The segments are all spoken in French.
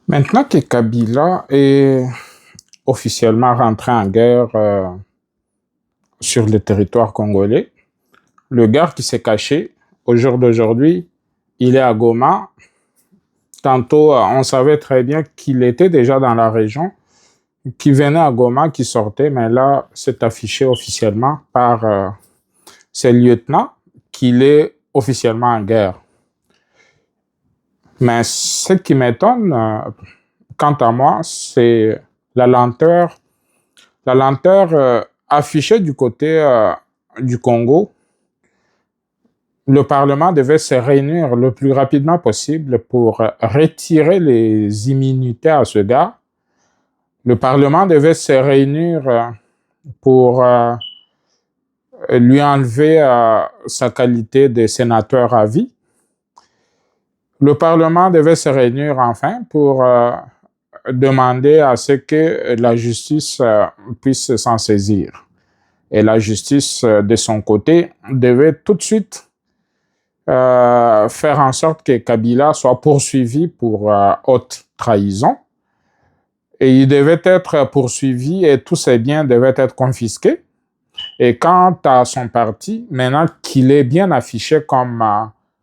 Maintenant que Kabila est officiellement rentré en guerre sur le territoire congolais, le gars qui s'est caché, au jour d'aujourd'hui, il est à Goma. Tantôt, on savait très bien qu'il était déjà dans la région, qu'il venait à Goma, qu'il sortait, mais là, c'est affiché officiellement par ses lieutenants qu'il est officiellement en guerre. Mais ce qui m'étonne, quant à moi, c'est la lenteur affichée du côté du Congo. Le Parlement devait se réunir le plus rapidement possible pour retirer les immunités à ce gars. Le Parlement devait se réunir pour lui enlever sa qualité de sénateur à vie. Le Parlement devait se réunir enfin pour demander à ce que la justice puisse s'en saisir. Et la justice, de son côté, devait tout de suite faire en sorte que Kabila soit poursuivi pour haute trahison. Et il devait être poursuivi et tous ses biens devaient être confisqués. Et quant à son parti, maintenant qu'il est bien affiché comme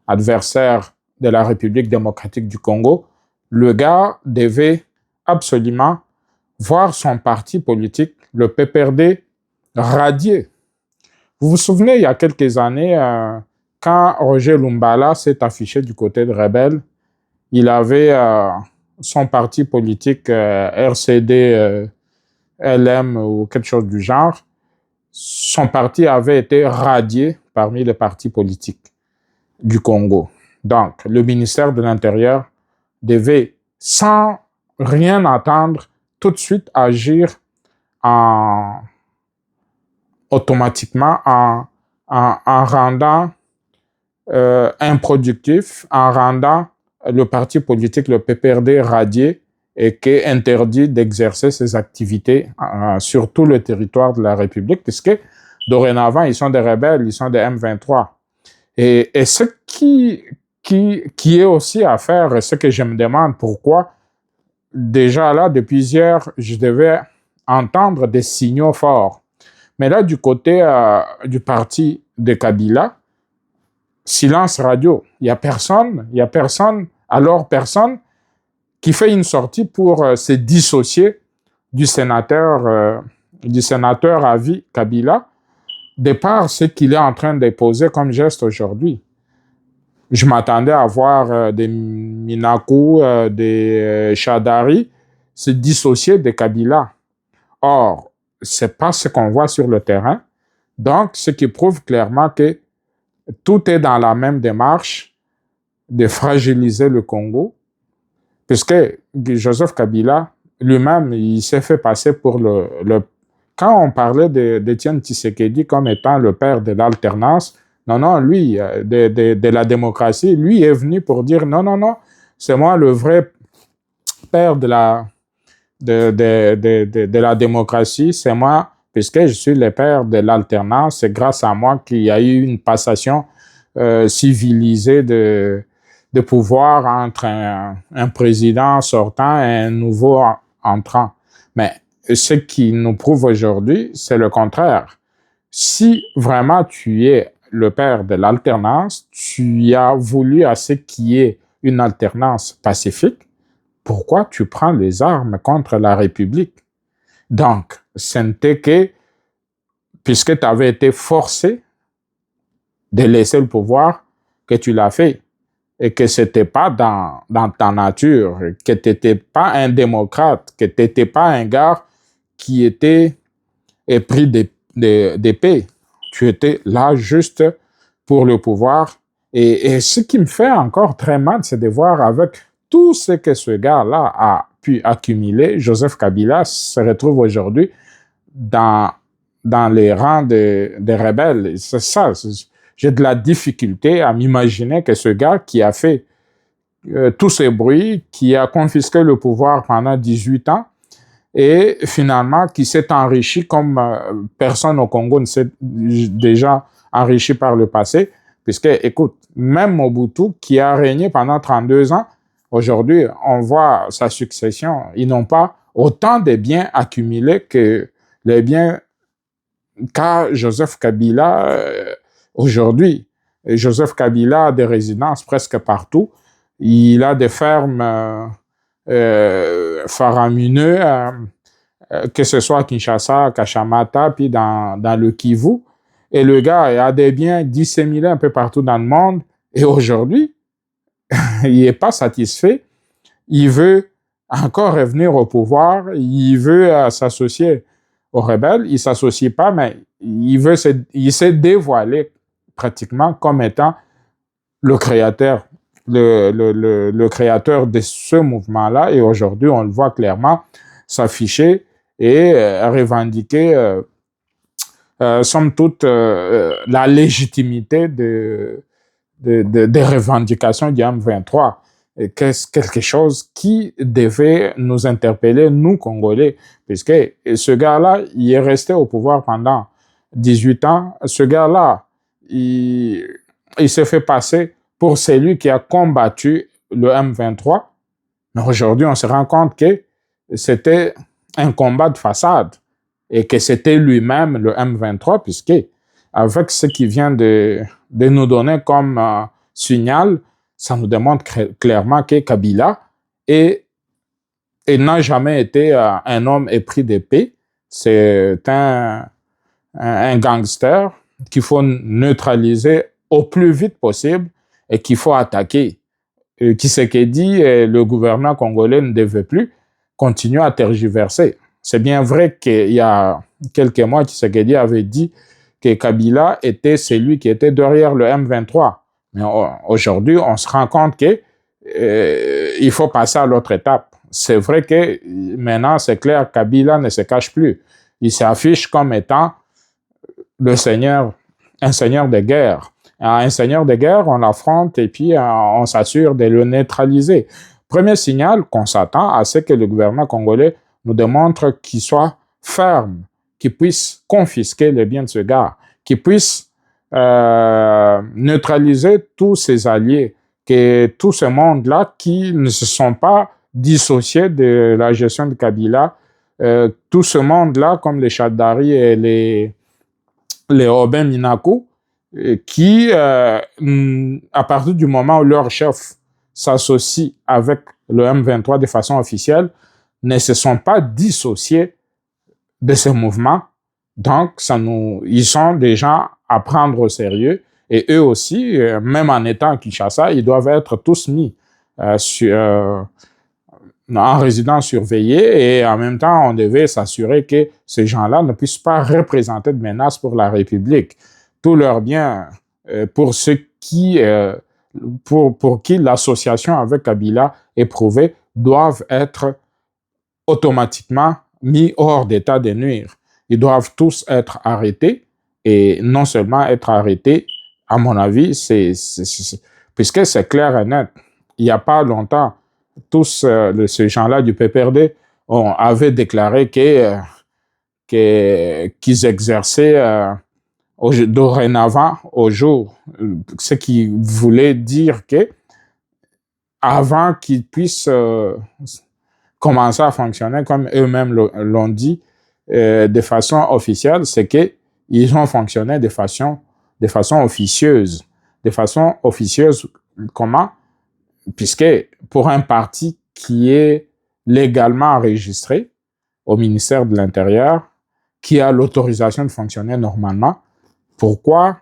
adversaire de la République démocratique du Congo, le gars devait absolument voir son parti politique, le PPRD, radier. Vous vous souvenez, il y a quelques années, quand Roger Lumbala s'est affiché du côté de Rebelle, il avait son parti politique RCD LM ou quelque chose du genre. Son parti avait été radié parmi les partis politiques du Congo. Donc, le ministère de l'Intérieur devait, sans rien attendre, tout de suite agir automatiquement en rendant improductif, en rendant le parti politique, le PPRD, radié et qui est interdit d'exercer ses activités sur tout le territoire de la République, puisque dorénavant, ils sont des rebelles, ils sont des M23. Et ce qui est aussi à faire, ce que je me demande pourquoi, déjà là, depuis hier, je devais entendre des signaux forts. Mais là, du côté du parti de Kabila, silence radio. Il y a personne, alors personne qui fait une sortie pour se dissocier du sénateur à vie Kabila, de par ce qu'il est en train de poser comme geste aujourd'hui. Je m'attendais à voir des Minakou, des Chadari se dissocier de Kabila. Or, c'est pas ce qu'on voit sur le terrain. Donc, ce qui prouve clairement que tout est dans la même démarche de fragiliser le Congo, puisque Joseph Kabila lui-même, il s'est fait passer pour Quand on parlait d'Étienne Tshisekedi comme étant le père de l'alternance, non, lui, de la démocratie, lui est venu pour dire non, c'est moi le vrai père de la démocratie, c'est moi, puisque je suis le père de l'alternance, c'est grâce à moi qu'il y a eu une passation civilisée de pouvoir entre un président sortant et un nouveau entrant. Mais ce qui nous prouve aujourd'hui, c'est le contraire. Si vraiment tu es le père de l'alternance, tu as voulu à ce qu'il y ait une alternance pacifique, pourquoi tu prends les armes contre la République? Donc, ce n'était que, puisque tu avais été forcé de laisser le pouvoir, que tu l'as fait. Et que ce n'était pas dans ta nature, que tu n'étais pas un démocrate, que tu n'étais pas un gars qui était épris d'épée. Tu étais là juste pour le pouvoir. Et ce qui me fait encore très mal, c'est de voir avec tout ce que ce gars-là a pu accumuler, Joseph Kabila se retrouve aujourd'hui dans les rangs des rebelles. C'est ça. J'ai de la difficulté à m'imaginer que ce gars qui a fait tous ces bruits, qui a confisqué le pouvoir pendant 18 ans et finalement qui s'est enrichi comme personne au Congo ne s'est déjà enrichi par le passé, puisque, écoute, même Mobutu qui a régné pendant 32 ans, Aujourd'hui, on voit sa succession, ils n'ont pas autant de biens accumulés que les biens qu'a Joseph Kabila aujourd'hui. Et Joseph Kabila a des résidences presque partout. Il a des fermes faramineuses, que ce soit à Kinshasa, à Kachamata, puis dans le Kivu. Et le gars a des biens disséminés un peu partout dans le monde. Et aujourd'hui, il n'est pas satisfait. Il veut encore revenir au pouvoir. Il veut s'associer aux rebelles. Il ne s'associe pas, mais il s'est dévoilé pratiquement comme étant le créateur, le créateur de ce mouvement-là. Et aujourd'hui, on le voit clairement s'afficher et revendiquer, somme toute, la légitimité des revendications du M23. Quelque chose qui devait nous interpeller, nous, Congolais, puisque ce gars-là, il est resté au pouvoir pendant 18 ans. Ce gars-là, il s'est fait passer pour celui qui a combattu le M23. Mais aujourd'hui, on se rend compte que c'était un combat de façade et que c'était lui-même le M23, puisque avec ce qu'il vient de nous donner comme signal, ça nous démontre clairement que Kabila n'a jamais été un homme épris d'épée. C'est un gangster qu'il faut neutraliser au plus vite possible et qu'il faut attaquer. Tshisekedi et le gouvernement congolais ne devaient plus continuer à tergiverser. C'est bien vrai qu'il y a quelques mois, Tshisekedi avait dit que Kabila était celui qui était derrière le M23. Mais aujourd'hui, on se rend compte que il faut passer à l'autre étape. C'est vrai que maintenant, c'est clair, Kabila ne se cache plus. Il s'affiche comme étant un seigneur de guerre. Un seigneur de guerre, on l'affronte et puis on s'assure de le neutraliser. Premier signal qu'on s'attend à ce que le gouvernement congolais nous démontre qu'il soit ferme, qu'il puisse confisquer les biens de ce gars, qu'il puisse neutraliser tous ses alliés, que tout ce monde-là qui ne se sont pas dissociés de la gestion de Kabila, tout ce monde-là, comme les Chadari et les Robin Minaku, qui, à partir du moment où leur chef s'associe avec le M23 de façon officielle, ne se sont pas dissociés de ce mouvement. Donc, ils sont des gens à prendre au sérieux. Et eux aussi, même en étant à Kinshasa, ils doivent être tous mis en résidence surveillée. Et en même temps, on devait s'assurer que ces gens-là ne puissent pas représenter de menace pour la République. Tous leurs biens, pour qui l'association avec Kabila est prouvée, doivent être automatiquement mis hors d'état de nuire. Ils doivent tous être arrêtés, et non seulement être arrêtés, à mon avis, puisque c'est clair et net. Il n'y a pas longtemps, tous ces gens-là du PPRD avaient déclaré qu'ils exerçaient dorénavant au jour, ce qui voulait dire que avant qu'ils puissent commencer à fonctionner comme eux-mêmes l'ont dit de façon officielle, c'est qu'ils ont fonctionné de façon officieuse. De façon officieuse, comment? Puisque pour un parti qui est légalement enregistré au ministère de l'Intérieur, qui a l'autorisation de fonctionner normalement, pourquoi,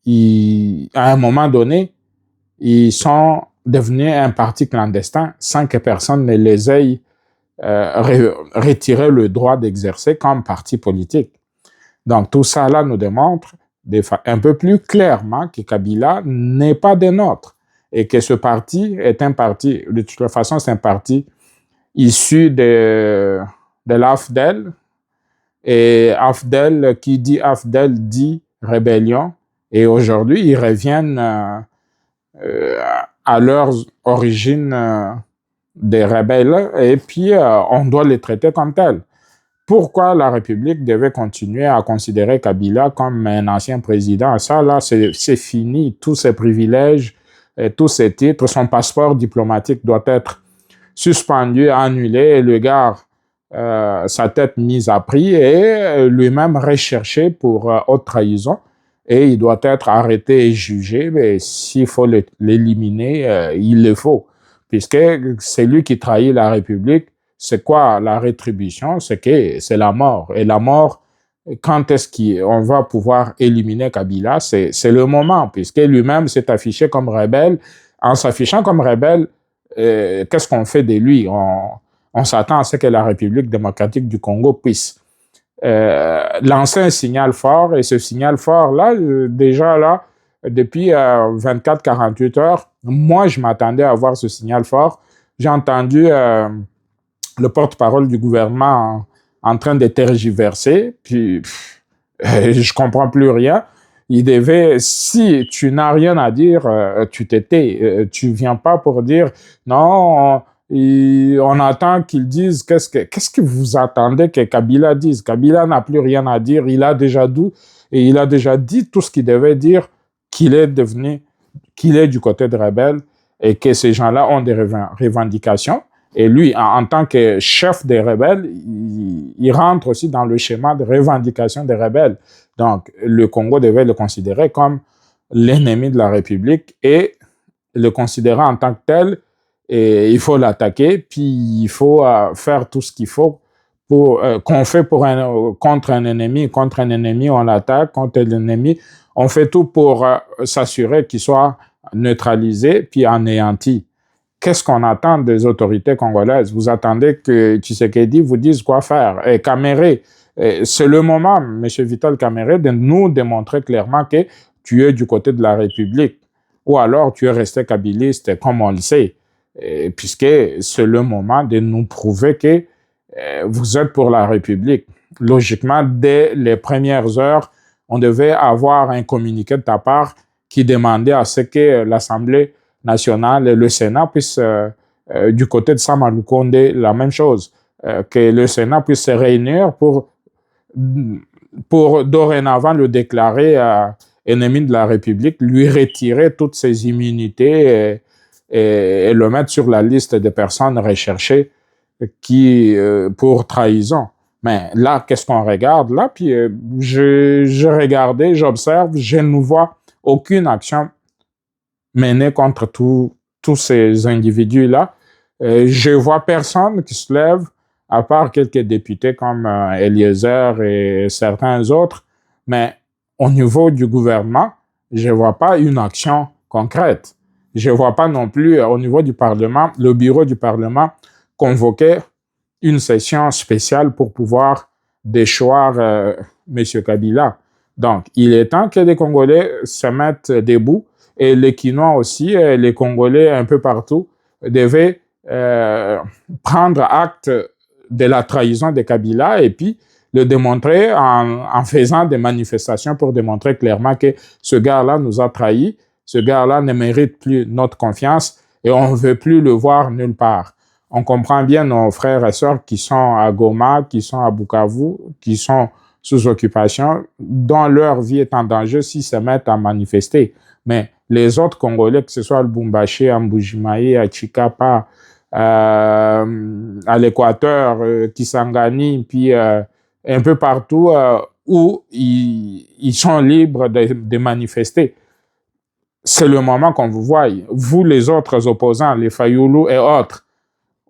à un moment donné, ils sont devenus un parti clandestin sans que personne ne les ait retiré le droit d'exercer comme parti politique. Donc tout ça là nous démontre un peu plus clairement que Kabila n'est pas des nôtres et que ce parti est un parti, de toute façon c'est un parti issu de l'AFDEL, et AFDEL, qui dit AFDEL dit rébellion, et aujourd'hui ils reviennent à leurs origines des rebelles, et puis on doit les traiter comme tels. Pourquoi la République devait continuer à considérer Kabila comme un ancien président? Ça, là, c'est fini. Tous ces privilèges, tous ses titres, son passeport diplomatique doit être suspendu, annulé, et le gars, sa tête mise à prix et lui-même recherché pour haute trahison. Et il doit être arrêté et jugé, mais s'il faut l'éliminer, il le faut. Puisque c'est lui qui trahit la République. C'est quoi la rétribution? C'est la mort. Et la mort, quand est-ce qu'on va pouvoir éliminer Kabila? C'est le moment, puisque lui-même s'est affiché comme rebelle. En s'affichant comme rebelle, qu'est-ce qu'on fait de lui? On s'attend à ce que la République démocratique du Congo puisse lancer un signal fort, et ce signal fort-là, déjà là, depuis 24-48 heures, moi, je m'attendais à voir ce signal fort. J'ai entendu le porte-parole du gouvernement en train de tergiverser, puis je comprends plus rien. Il devait, si tu n'as rien à dire, tu t'étais. Tu viens pas pour dire non. On attend qu'ils disent qu'est-ce que vous attendez que Kabila dise. Kabila n'a plus rien à dire. Il a déjà dit tout ce qu'il devait dire, qu'il est du côté de rebelle et que ces gens-là ont des revendications. Et lui, en tant que chef des rebelles, il rentre aussi dans le schéma de revendication des rebelles. Donc, le Congo devait le considérer comme l'ennemi de la République et le considérer en tant que tel. Et il faut l'attaquer, puis il faut faire tout ce qu'il faut qu'on fait contre un ennemi. Contre un ennemi, on l'attaque. Contre l'ennemi, on fait tout pour s'assurer qu'il soit neutralisé puis anéanti. Qu'est-ce qu'on attend des autorités congolaises? Vous attendez que Tshisekedi vous dise quoi faire? Et Kaméré, c'est le moment, M. Vital Kaméré, de nous démontrer clairement que tu es du côté de la République. Ou alors tu es resté kabiliste, comme on le sait. Puisque c'est le moment de nous prouver que vous êtes pour la République. Logiquement, dès les premières heures, on devait avoir un communiqué de ta part qui demandait à ce que l'Assemblée nationale et le Sénat puissent, du côté de Sama Lukonde, la même chose, que le Sénat puisse se réunir pour dorénavant le déclarer ennemi de la République, lui retirer toutes ses immunités et le mettre sur la liste des personnes recherchées pour trahison. Mais là, qu'est-ce qu'on regarde? Là, puis je regardais, j'observe, je ne vois aucune action menée contre tous ces individus-là. Je vois personne qui se lève, à part quelques députés comme Eliezer et certains autres, mais au niveau du gouvernement, je ne vois pas une action concrète. Je ne vois pas non plus au niveau du Parlement, le bureau du Parlement convoquer une session spéciale pour pouvoir déchoir M. Kabila. Donc, il est temps que les Congolais se mettent debout et les Quinois aussi, les Congolais un peu partout, devaient prendre acte de la trahison de Kabila et puis le démontrer en faisant des manifestations pour démontrer clairement que ce gars-là nous a trahis. Ce gars-là ne mérite plus notre confiance et on ne veut plus le voir nulle part. On comprend bien nos frères et sœurs qui sont à Goma, qui sont à Bukavu, qui sont sous occupation, dont leur vie est en danger s'ils se mettent à manifester. Mais les autres Congolais, que ce soit à Lubumbashi, à Mbujimayi, à Chikapa, à l'Équateur, Kisangani, puis un peu partout où ils sont libres de manifester. C'est le moment qu'on vous voie. Vous, les autres opposants, les Fayoulou et autres,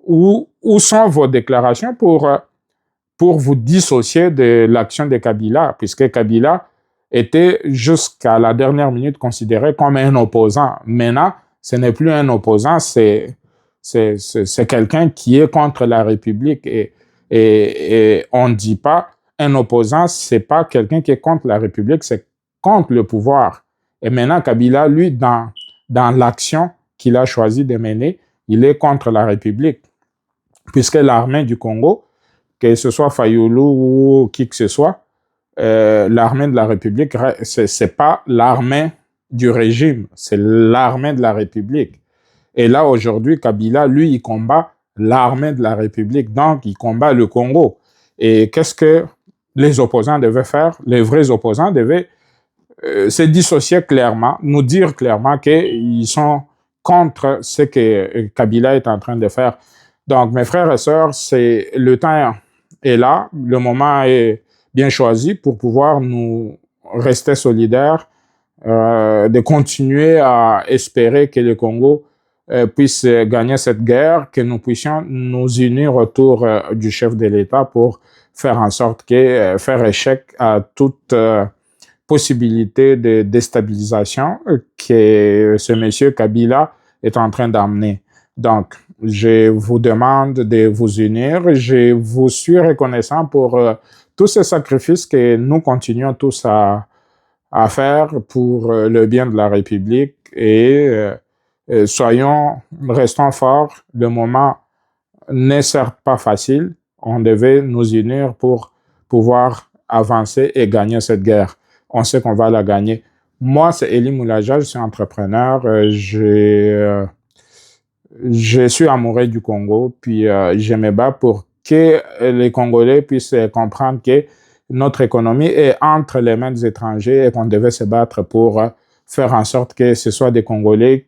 où sont vos déclarations pour vous dissocier de l'action de Kabila, puisque Kabila était jusqu'à la dernière minute considéré comme un opposant. Maintenant, ce n'est plus un opposant, c'est quelqu'un qui est contre la République. Et on ne dit pas un opposant, c'est pas quelqu'un qui est contre la République, c'est contre le pouvoir. Et maintenant, Kabila, lui, dans l'action qu'il a choisi de mener, il est contre la République. Puisque l'armée du Congo, que ce soit Fayoulou ou qui que ce soit, l'armée de la République, c'est pas l'armée du régime, c'est l'armée de la République. Et là, aujourd'hui, Kabila, lui, il combat l'armée de la République, donc il combat le Congo. Et qu'est-ce que les opposants devaient faire? Les vrais opposants devaient se dissocier clairement, nous dire clairement qu'ils sont contre ce que Kabila est en train de faire. Donc, mes frères et sœurs, le temps est là, le moment est bien choisi pour pouvoir nous rester solidaires, de continuer à espérer que le Congo puisse gagner cette guerre, que nous puissions nous unir autour du chef de l'État pour faire en sorte que faire échec à toute possibilité de déstabilisation que ce monsieur Kabila est en train d'amener. Donc, je vous demande de vous unir. Je vous suis reconnaissant pour tous ces sacrifices que nous continuons tous à faire pour le bien de la République et restons forts. Le moment n'est certes pas facile. On devait nous unir pour pouvoir avancer et gagner cette guerre. On sait qu'on va la gagner. Moi, c'est Elie Moulaja, je suis entrepreneur. Je suis amoureux du Congo, puis je me bats pour que les Congolais puissent comprendre que notre économie est entre les mains des étrangers et qu'on devait se battre pour faire en sorte que ce soit des Congolais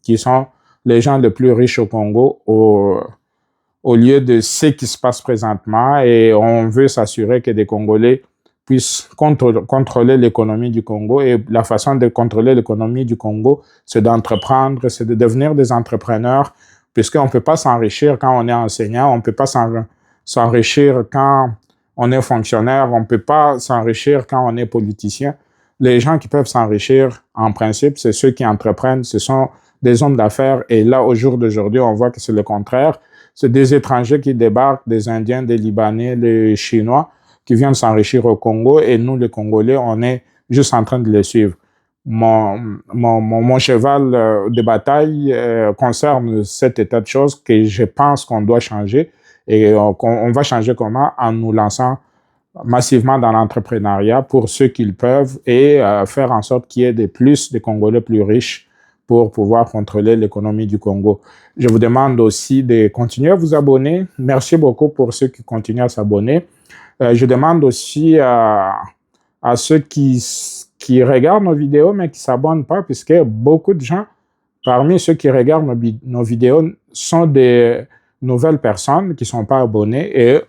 qui sont les gens les plus riches au Congo au lieu de ce qui se passe présentement. Et on veut s'assurer que des Congolais puissent contrôler l'économie du Congo. Et la façon de contrôler l'économie du Congo, c'est d'entreprendre, c'est de devenir des entrepreneurs, puisqu'on ne peut pas s'enrichir quand on est enseignant, on ne peut pas s'enrichir quand on est fonctionnaire, on ne peut pas s'enrichir quand on est politicien. Les gens qui peuvent s'enrichir, en principe, c'est ceux qui entreprennent, ce sont des hommes d'affaires. Et là, au jour d'aujourd'hui, on voit que c'est le contraire. C'est des étrangers qui débarquent, des Indiens, des Libanais, des Chinois, qui viennent s'enrichir au Congo, et nous, les Congolais, on est juste en train de les suivre. Mon cheval de bataille concerne cet état de choses que je pense qu'on doit changer, et on va changer comment? En nous lançant massivement dans l'entrepreneuriat pour ceux qui le peuvent, et faire en sorte qu'il y ait plus de Congolais plus riches pour pouvoir contrôler l'économie du Congo. Je vous demande aussi de continuer à vous abonner. Merci beaucoup pour ceux qui continuent à s'abonner. Je demande aussi à ceux qui regardent nos vidéos mais qui ne s'abonnent pas, puisque beaucoup de gens, parmi ceux qui regardent nos vidéos, sont des nouvelles personnes qui ne sont pas abonnées, et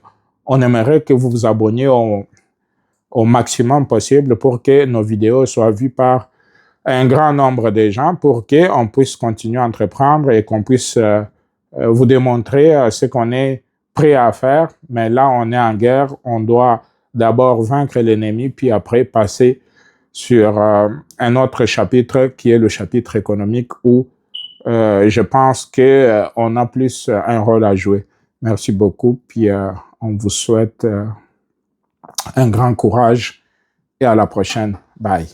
on aimerait que vous vous abonniez au maximum possible pour que nos vidéos soient vues par un grand nombre de gens, pour qu'on puisse continuer à entreprendre et qu'on puisse vous démontrer ce qu'on est prêt à faire. Mais là, on est en guerre, on doit d'abord vaincre l'ennemi, puis après passer sur un autre chapitre qui est le chapitre économique, où je pense qu'on a plus un rôle à jouer. Merci beaucoup, puis on vous souhaite un grand courage et à la prochaine. Bye.